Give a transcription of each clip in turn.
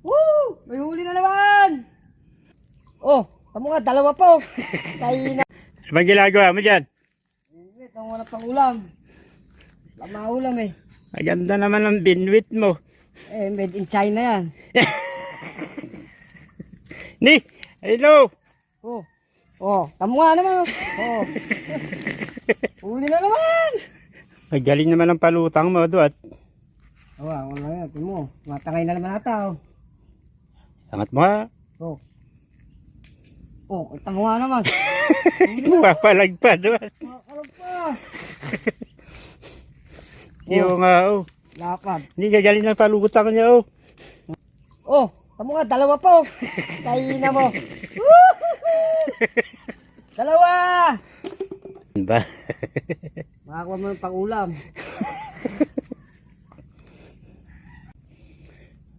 Woo! May huli na naman! Oh, tamo nga, dalawa po. Kaya na. Ano bang ginagawa mo dyan? Ito wala pang ulam. Wala maulam eh. Maganda naman ang binwit mo. Eh, made in China yan. Ni! Hello! Oh, oh, tamo nga naman. Oh. Huli na naman! Magaling naman ang palutang mo doon. Wala yan. Tingnan mo. Matangay na naman ata. Angat mo ha. Oh. Oh, tamo nga naman. Mapalag pa doon. Makakalog pa. Yung nga oh. Lapad. Hindi gagaling ng palutang niya oh. Oh, tamo nga, dalawa po. Kaya na mo. Dalawa! Ba? Makakuha mo ng pang-ulam.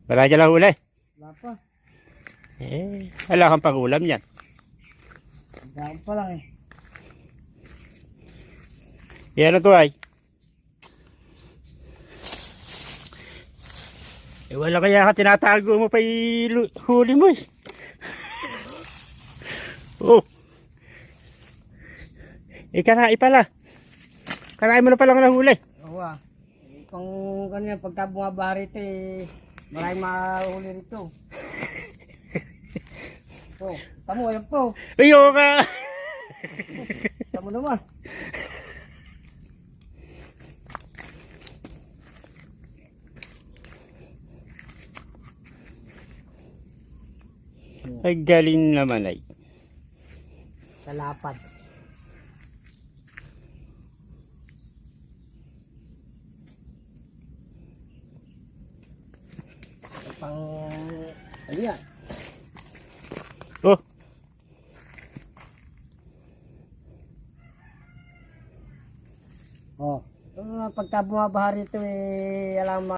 Wala dyan lang huli. Wala pa. Wala kang pangulam yan. Daan pa lang eh. Yan na to ay. Wala kaya ka tinatago mo pa huli mo eh. Oh. Kanain pala. Kanain mo na pala ng huli. Oo ah. Kung kanina pagka bumaba rito eh, maraming mahuli rito. Oh, tamo ayan po. Ayaw ka. Tamo naman. Ay galing naman ay. Kalapad. Pang ano yan? Oh. Oh. Pagka bumabaha rito eh, alam mo